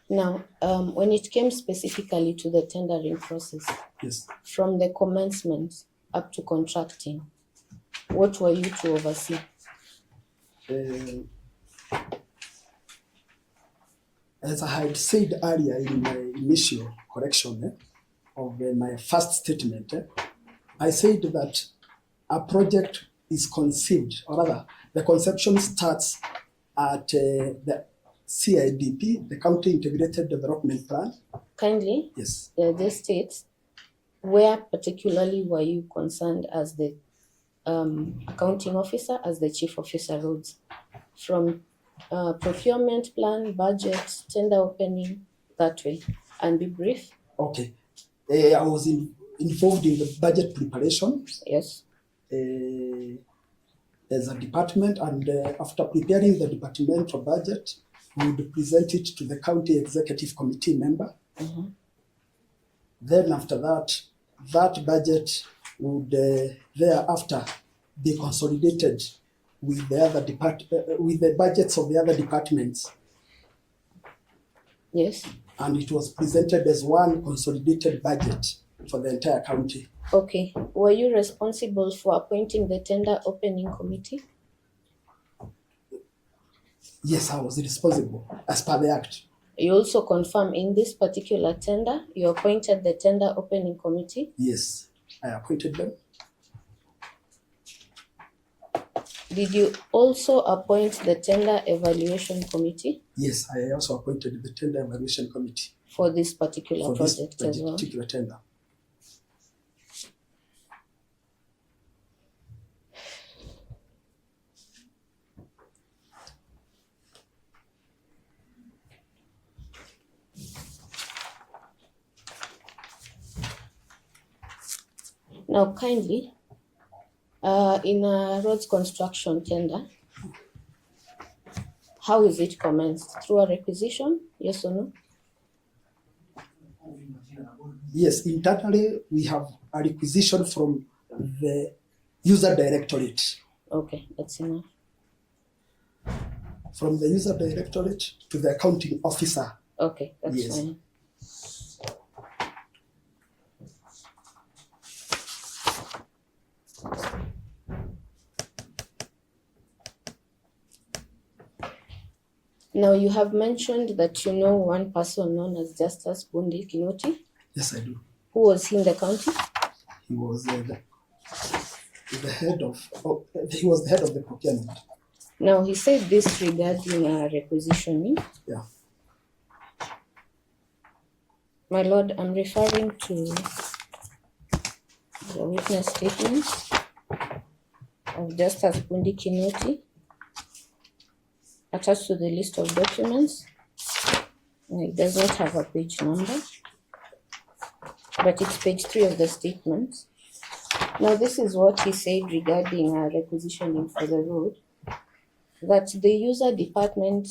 Now, when it came specifically to the tendering process, Yes. from the commencement up to contracting, what were you to oversee? As I had said earlier in my initial correction of my first statement, I said that a project is conceived, or rather, the conception starts at the CIDP, the County Integrated Development Plan. Kindly, Yes. This states, where particularly were you concerned as the accounting officer, as the chief officer roads? From procurement plan, budget, tender opening, that way, and be brief. Okay. I was involved in the budget preparation. Yes. As a department, and after preparing the departmental budget, we would present it to the county executive committee member. Mm-hmm. Then after that, that budget would thereafter be consolidated with the other with the budgets of the other departments. Yes. And it was presented as one consolidated budget for the entire county. Okay. Were you responsible for appointing the tender opening committee? Yes, I was responsible as per the act. You also confirm in this particular tender, you appointed the tender opening committee? Yes, I appointed them. Did you also appoint the tender evaluation committee? Yes, I also appointed the tender evaluation committee. For this particular project as well? Particular tender. Now, kindly, in a roads construction tender, how is it commenced? Through a requisition? Yes or no? Yes, internally we have a requisition from the user directorate. Okay, that's enough. From the user directorate to the accounting officer. Okay, that's yes. Fine. Now, you have mentioned that you know one person known as Justice Bundi Kinoti. Yes, I do. Who was he in the county? He was the head of the procurement. Now, he said this regarding requisitioning. Yeah. My lord, I'm referring to the witness statement of Justice Bundi Kinoti attached to the list of documents. It does not have a page number, but it's page 3 of the statement. Now, this is what he said regarding requisitioning for the road, that the user department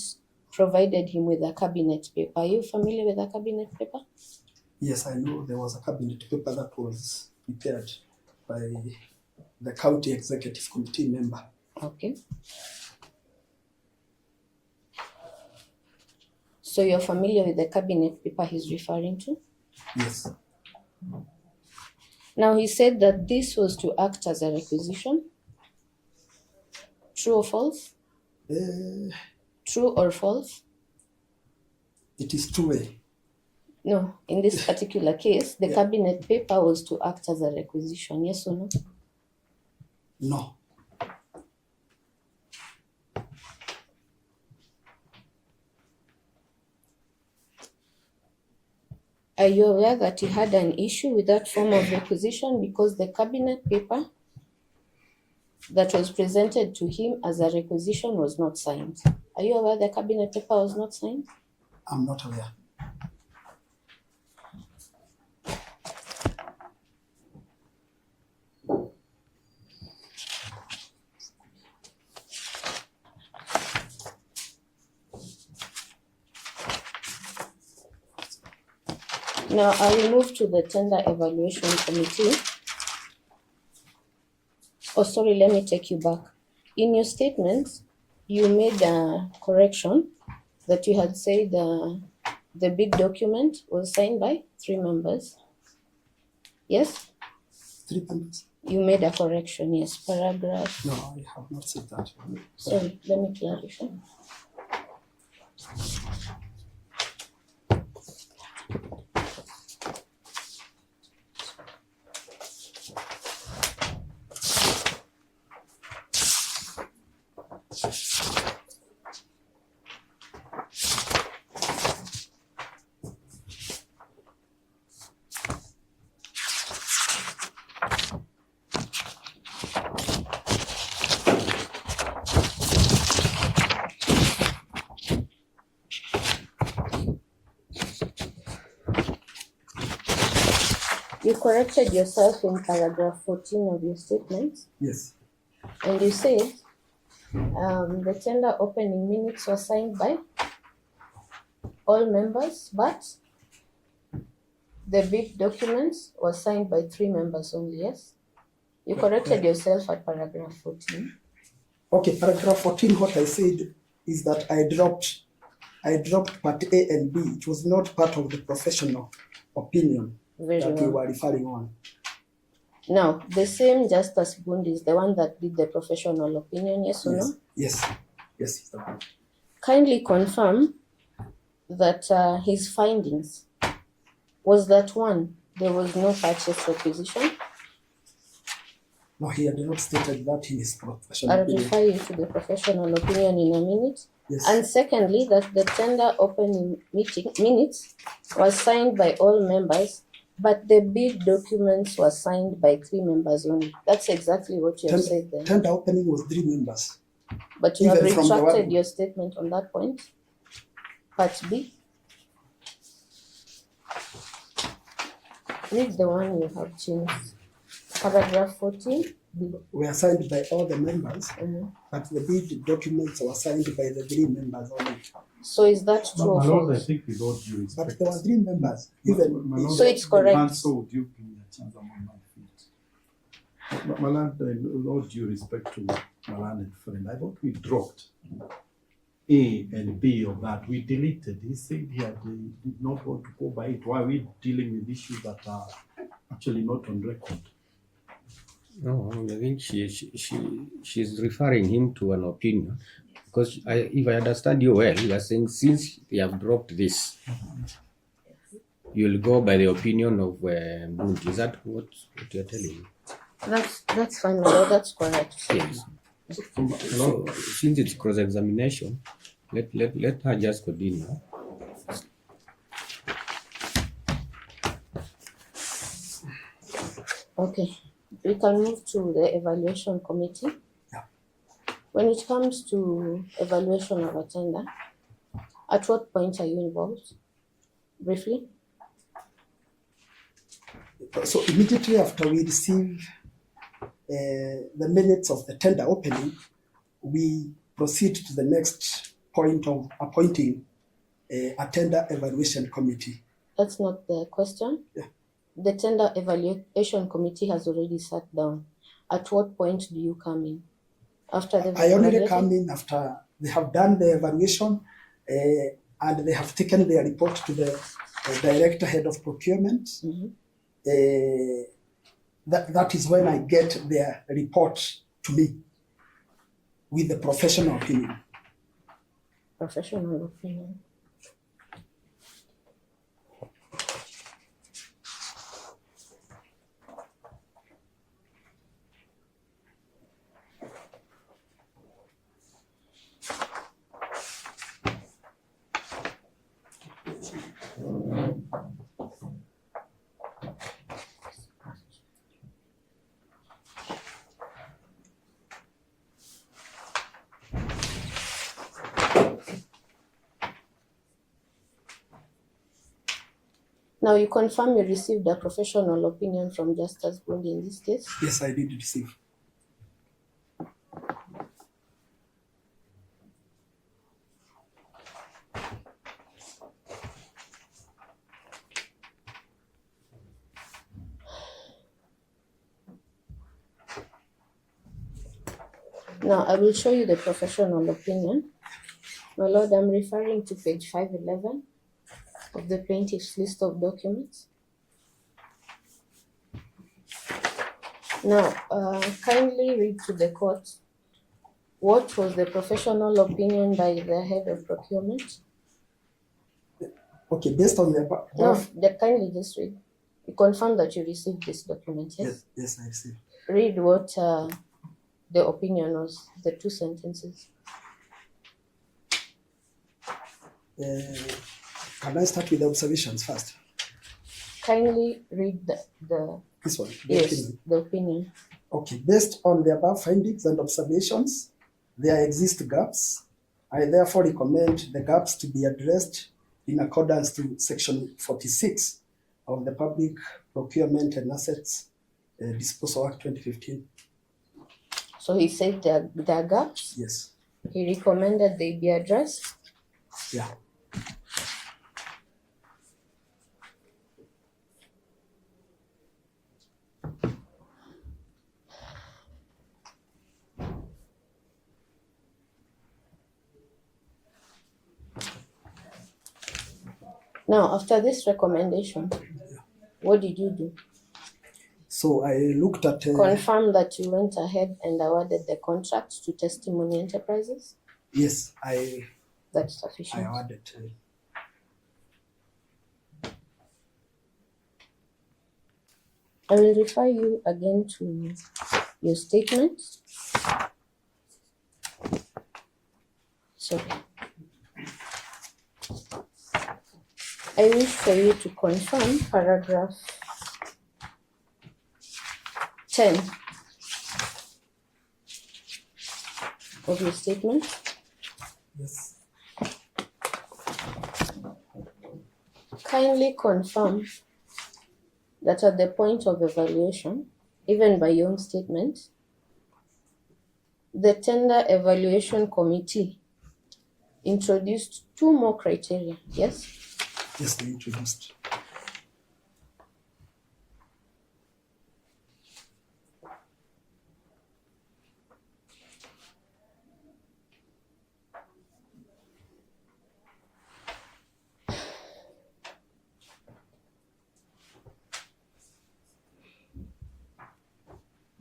provided him with a cabinet paper. Are you familiar with a cabinet paper? Yes, I know there was a cabinet paper that was prepared by the county executive committee member. Okay. So you're familiar with the cabinet paper he's referring to? Yes. Now, he said that this was to act as a requisition. True or false? True or false? It is two-way. No, in this particular case, the cabinet paper was to act as a requisition. Yes or no? No. Are you aware that he had an issue with that form of requisition because the cabinet paper that was presented to him as a requisition was not signed? Are you aware the cabinet paper was not signed? I'm not aware. Now, I will move to the tender evaluation committee. Oh, sorry, let me take you back. In your statement, you made a correction that you had said the bid document was signed by 3 members. Yes? 3 members? You made a correction, yes. Paragraph. No, I have not said that. Sorry, let me clarify. You corrected yourself in paragraph 14 of your statement, Yes. and you said the tender opening minutes were signed by all members, but the bid documents were signed by 3 members only, yes? You corrected yourself at paragraph 14. Okay, paragraph 14, what I said is that I dropped part A and B. It was not part of the professional opinion Very that we well. were referring on. Now, the same Justice Bundi is the one that did the professional opinion, yes or no? Yes. Yes, it's the one. Kindly confirm that his findings was that 1, there was no purchase requisition. No, he had not stated that in his professional I'll opinion. refer you to the professional opinion in a minute. Yes. And secondly, that the tender opening minutes was signed by all members, but the bid documents were signed by 3 members only. That's exactly what you have said there. Tender opening was 3 members. But you have even from the retracted one- your statement on that point. Part B. Read the one you have changed. Paragraph 14. Were signed by all the members, Mhm. but the bid documents were signed by the 3 members only. So is that true or My lord, I false? think with all due respect. But there were 3 members. Even My lord, So it's correct. Counsel, would you give me a chance? I'm on my feet. My lord, with all due respect to my learned friend, I thought we dropped A and B of that. We deleted. He said he did not want to go by it. Why are we dealing with issues that are actually not on record? No, I think she's referring him to an opinion, because if I understand you well, you are saying since they have dropped this, you'll go by the opinion of Bundi. Is that what you're telling me? That's fine, my lord, that's correct. Yes. My So lord, since it's cross-examination, let her just continue. Okay, we can move to the evaluation committee. Yeah. When it comes to evaluation of a tender, at what point are you involved? Briefly. so immediately after we receive the minutes of the tender opening, we proceed to the next point of appointing a tender evaluation committee. That's not the question. Yeah. The tender evaluation committee has already sat down. At what point do you come in? After the I only evaluation? come in after they have done the evaluation and they have taken their report to the director head of procurement. Mhm. That is when I get their report to me with the professional opinion. Professional opinion. Now you confirm you received a professional opinion from Justice Bundi in this case? Yes, I did receive. Now I will show you the professional opinion. My lord, I'm referring to page 511. of the plaintiff's list of documents. Now, kindly read to the court what was the professional opinion by the head of procurement. Okay, based on the above. No, kindly just read. You confirm that you received this document, yes? Yes, I see. Read what the opinion was, the 2 sentences. Can I start with the observations first? Kindly read the This one. yes, Opinion. the opinion. Okay, based on the above findings and observations, there exist gaps. I therefore recommend the gaps to be addressed in accordance to Section 46 of the Public Procurement and Assets Disposal Act 2015. So he said there are gaps. Yes. He recommended they be addressed. Yeah. Now, after this recommendation, what did you do? So I looked at. Confirm that you went ahead and awarded the contract to Testimony Enterprises? Yes, That's I sufficient. awarded. I will refer you again to your statement. Sorry. I wish for you to confirm paragraph 10 of your statement. Yes. Kindly confirm that at the point of evaluation, even by your own statement, the Tender Evaluation Committee introduced 2 more criteria, yes? Yes, they introduced.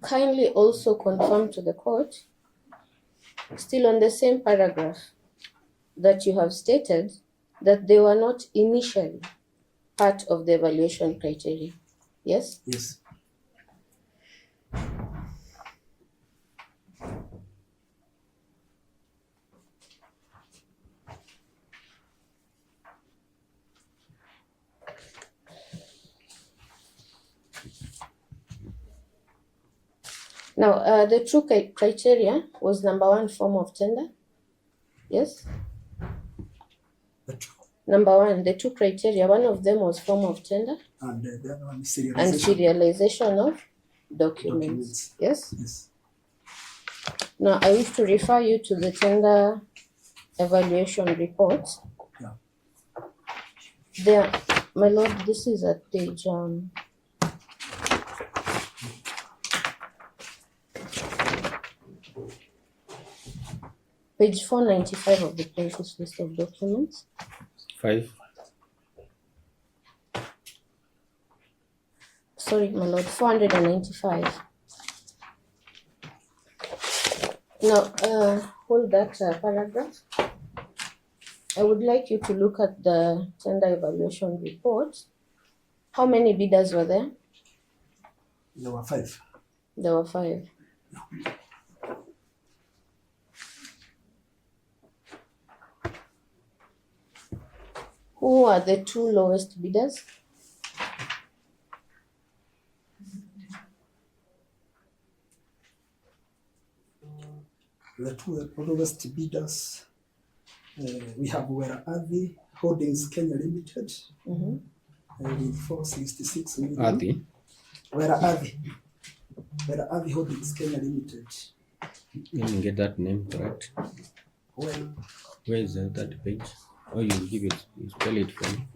Kindly also confirm to the court, still on the same paragraph, that you have stated that they were not initially part of the evaluation criteria. Yes? Yes. Now, the true criteria was number 1, form of tender. Yes? Number 1, the 2 criteria, one of them was form of tender And the other one is and serialization. serialization of documents. Yes? Yes. Now, I wish to refer you to the tender evaluation report. Yeah. There, my lord, this is at page page 495 of the plaintiff's list of documents. 5. Sorry, my lord, 495. Now, hold that paragraph. I would like you to look at the tender evaluation report. How many bidders were there? There were 5. There were 5. Who are the 2 lowest bidders? The 2 lowest bidders, we have Wera Holdings Kenya Limited with 466 million. Adi. Wera Holdings Kenya Limited. Let me get that name correct. Well, Where is that page? Oh, you give it, you spell it for me.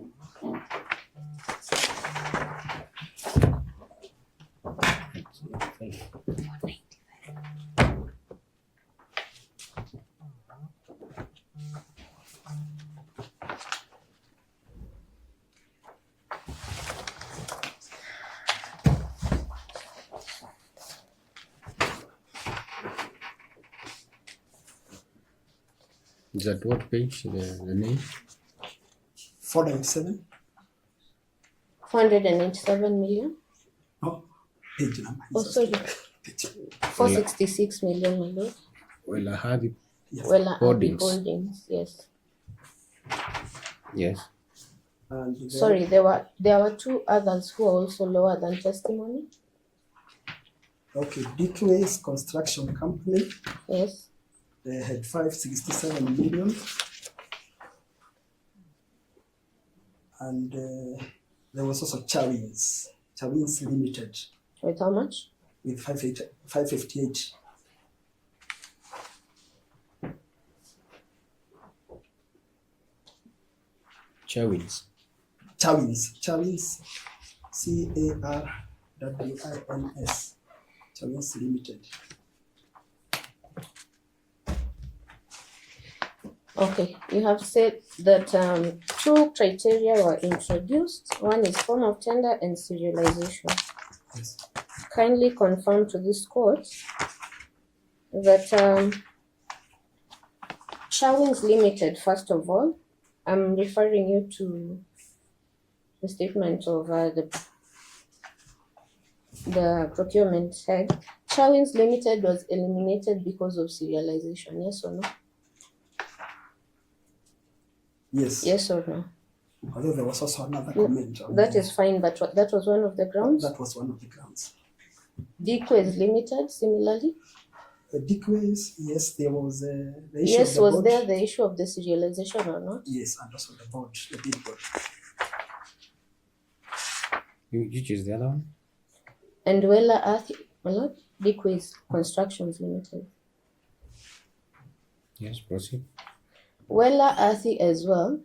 Is that what page, the name? 497. 487 million. No, page number. Oh, sorry. Page. 466 million, my lord. Well, I had it. Yes. Well, Holdings. holdings, yes. Yes. And then- Sorry, there were two others who are also lower than testimony. Okay, Dickways Construction Company, Yes. they had 567 million. And there was also Chawins Limited With how much? with 558. Chawins. Chawins, Carwins Chawins Limited. Okay, you have said that two criteria were introduced. One is form of tender and serialization. Yes. Kindly confirm to this court that Chawins Limited, first of all, I'm referring you to the statement of the procurement head. Chawins Limited was eliminated because of serialization, yes or no? Yes. Yes or no? Although there was also another comment. On That is fine, but that was one of the grounds. That was one of the grounds. Dickways Limited, similarly. Dickways, yes, there was the issue of Yes, the was board. there the issue of the serialization or not? Yes, and also the board, the bid board. Which is the other one? And Wella Earth, well, Dickways Constructions Limited. Yes, proceed. Wella Earthy as well.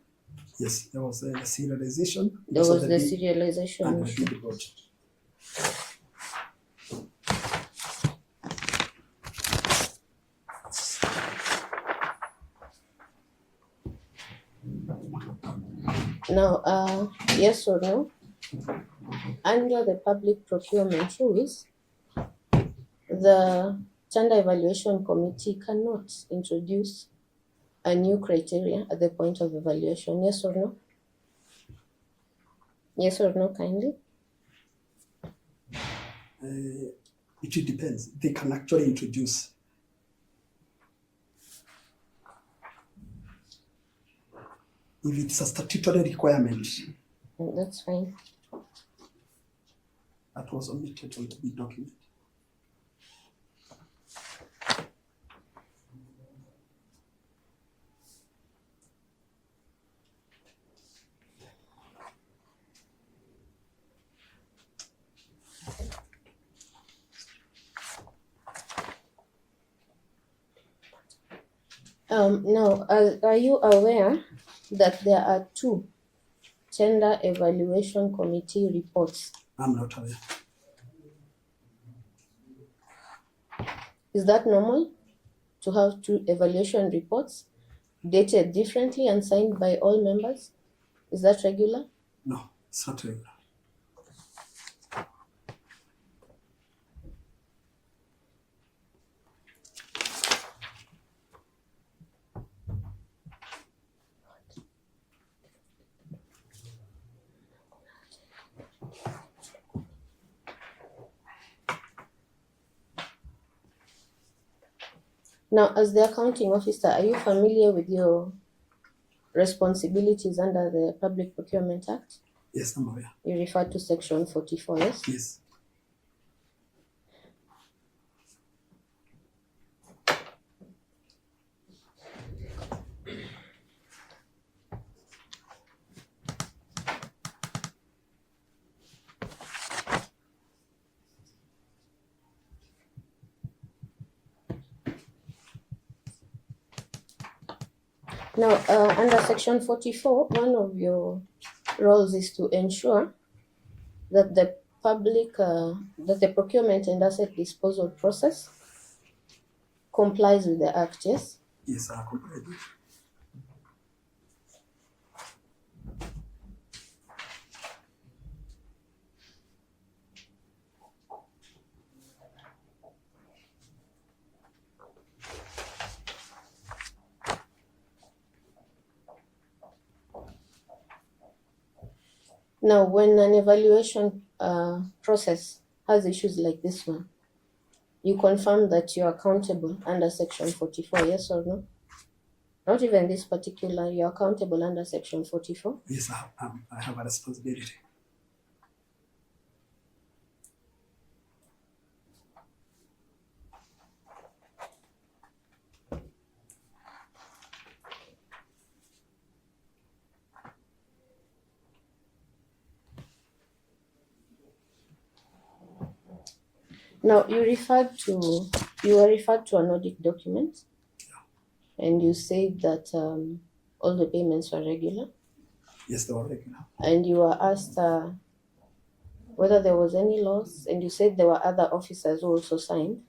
Yes, there was the serialization. There also was the bid serialization and the issue. bid board. Now, yes or no? Under the public procurement rules, the Tender Evaluation Committee cannot introduce a new criteria at the point of evaluation. Yes or no? Yes or no, kindly? It depends. They can actually introduce. If it's a statutory requirement, That's fine. that was omitted on the bid document. Now, are you aware that there are two Tender Evaluation Committee reports? I'm not aware. Is that normal to have two evaluation reports dated differently and signed by all members? Is that regular? No, it's not regular. Now, as the accounting officer, are you familiar with your responsibilities under the Public Procurement Act? Yes, I'm aware. You refer to section 44, yes? Yes. Now, under section 44, one of your roles is to ensure that the public, that the procurement and asset disposal process complies with the Act, yes? Yes, I comply with. Now, when an evaluation process has issues like this one, you confirm that you're accountable under Section 44, yes or no? Not even this particular, you're accountable under Section 44. Yes, I have a responsibility. Now, you were referred to an audit document, and you said that all the payments were regular, Yes, they were regular. and you were asked whether there was any loss, and you said there were other officers who also signed.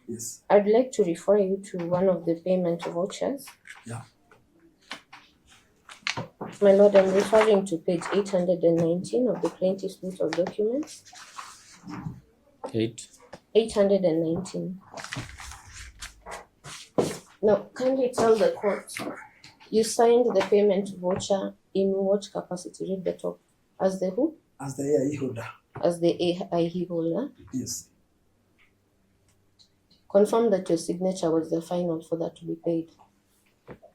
Yes. I'd like to refer you to one of the payment vouchers. Yeah. My lord, I'm referring to page 819 of the plaintiff's list of documents. 819. Now, kindly tell the court, you signed the payment voucher in what capacity? Read the top. As the who? As the AIE holder. As the AIE holder. Yes. Confirm that your signature was the final for that to be paid.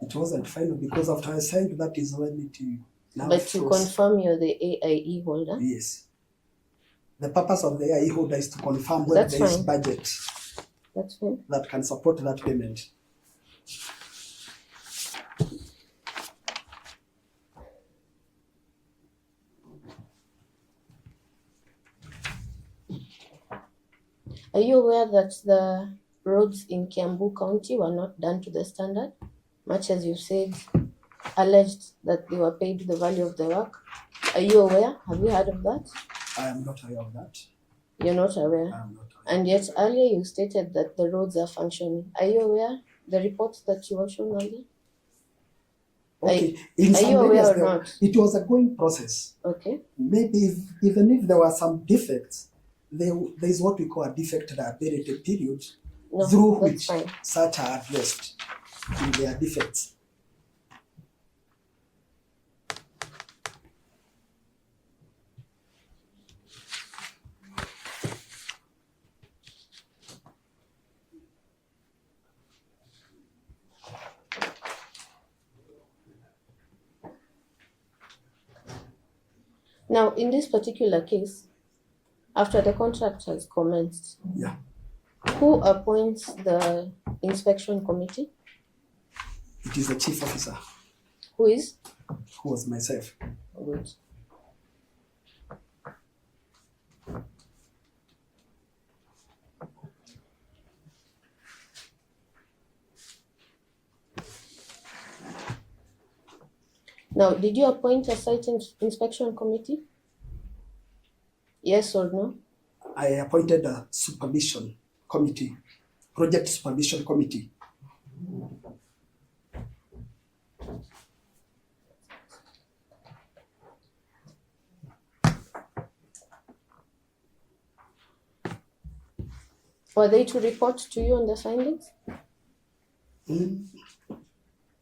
It wasn't final because after I signed, that is when it now But to froze. confirm you're the AIE holder. Yes. The purpose of the AIE holder is to confirm whether That's there is fine. budget That's fine. that can support that payment. Are you aware that the roads in Kiambu County were not done to the standard? Much as you said, alleged that they were paid the value of the work. Are you aware? Have you heard of that? I am not aware of that. You're not I aware. am not aware. And yet earlier you stated that the roads are functioning. Are you aware? The reports that you were shown earlier? Okay. In Are some you aware areas, or not? it was a going process. Okay. Maybe even if there were some defects, there is what we call a defect liability period No, through that's which fine. such are addressed in their defects. Now, in this particular case, after the contract has commenced, Yeah. who appoints the inspection committee? It is the chief officer Who is? who was myself. Good. Now, did you appoint a site inspection committee? Yes or no? I appointed a supervision committee, project supervision committee. Were they to report to you on the findings?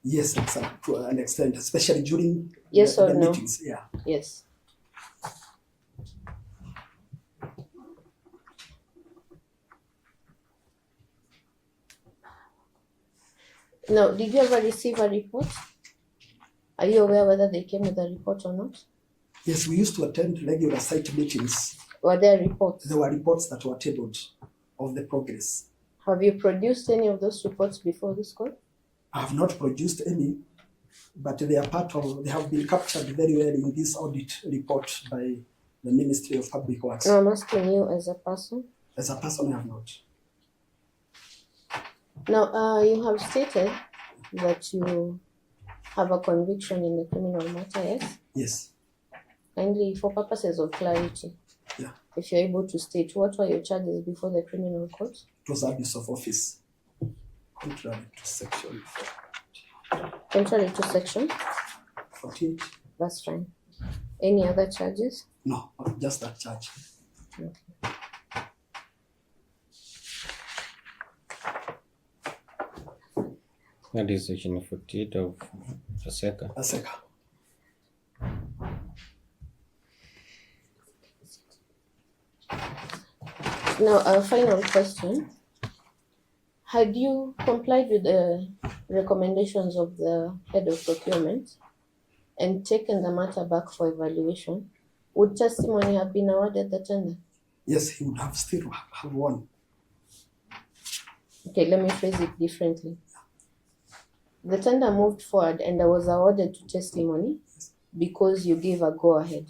Yes, to an extent, especially during Yes the or no? meetings. Yeah. Yes. Now, did you ever receive a report? Are you aware whether they came with a report or not? Yes, we used to attend regular site meetings. Were there reports? There were reports that were tabled of the progress. Have you produced any of those reports before this court? I have not produced any, but they have been captured very well in this audit report by the Ministry of Public Works. No, I'm asking you as a person. As a person, I have not. Now, you have stated that you have a conviction in the criminal matter, yes? Yes. Kindly, for purposes of clarity, Yeah. if you're able to state what were your charges before the criminal court? It was abuse of office, contrary to section Contrary to section, 14. that's fine. Any other charges? No, just that charge. That is section 48 of the SECA. A second. Now, a final question. Had you complied with the recommendations of the head of procurement and taken the matter back for evaluation, would testimony have been awarded the tender? Yes, he would have still have won. Okay, let me phrase it differently. The tender moved forward and I was awarded to testimony because you gave a go-ahead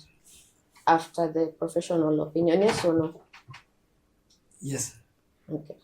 after the professional opinion, yes or no? Yes. Okay.